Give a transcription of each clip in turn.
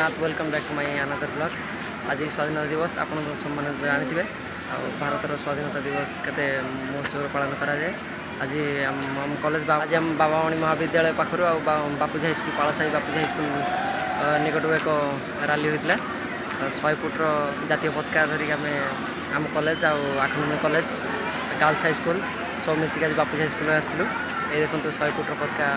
Jagannath welcome back to my another blog. आज स्वाधीनता दिवस आप मैंने जानते भारतर स्वाधीनता दिवस केते महोत्सव पालन कराए। आज आम कॉलेज आज आम बाबामणि महाविद्यालय पाखर बापूजी हाईस्कूल पालसाही बापूजी हाईस्कूल निकट एक रैली होता 100 फुट्र जातीय पताका धरिक आम कॉलेज आखनमणि कॉलेज गर्ल्स हाईस्कूल सब मिसिक आज बापूजी हाईस्कूल आसलु। ये देखो 100 फुट्र पताका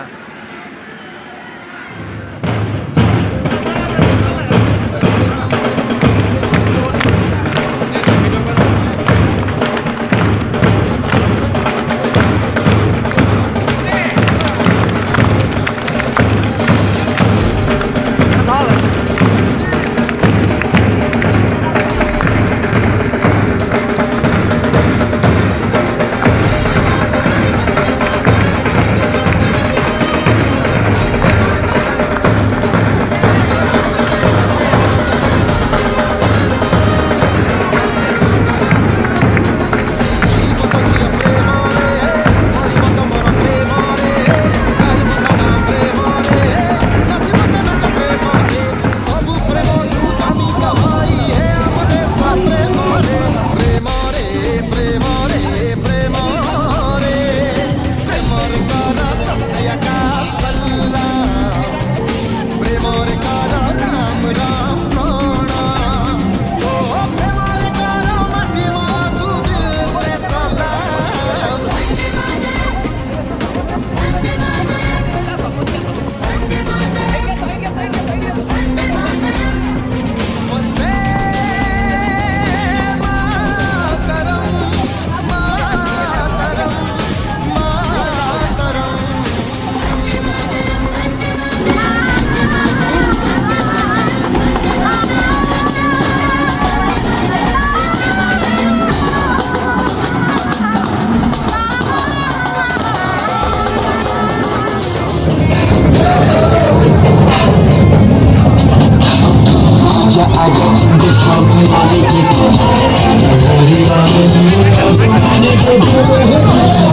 I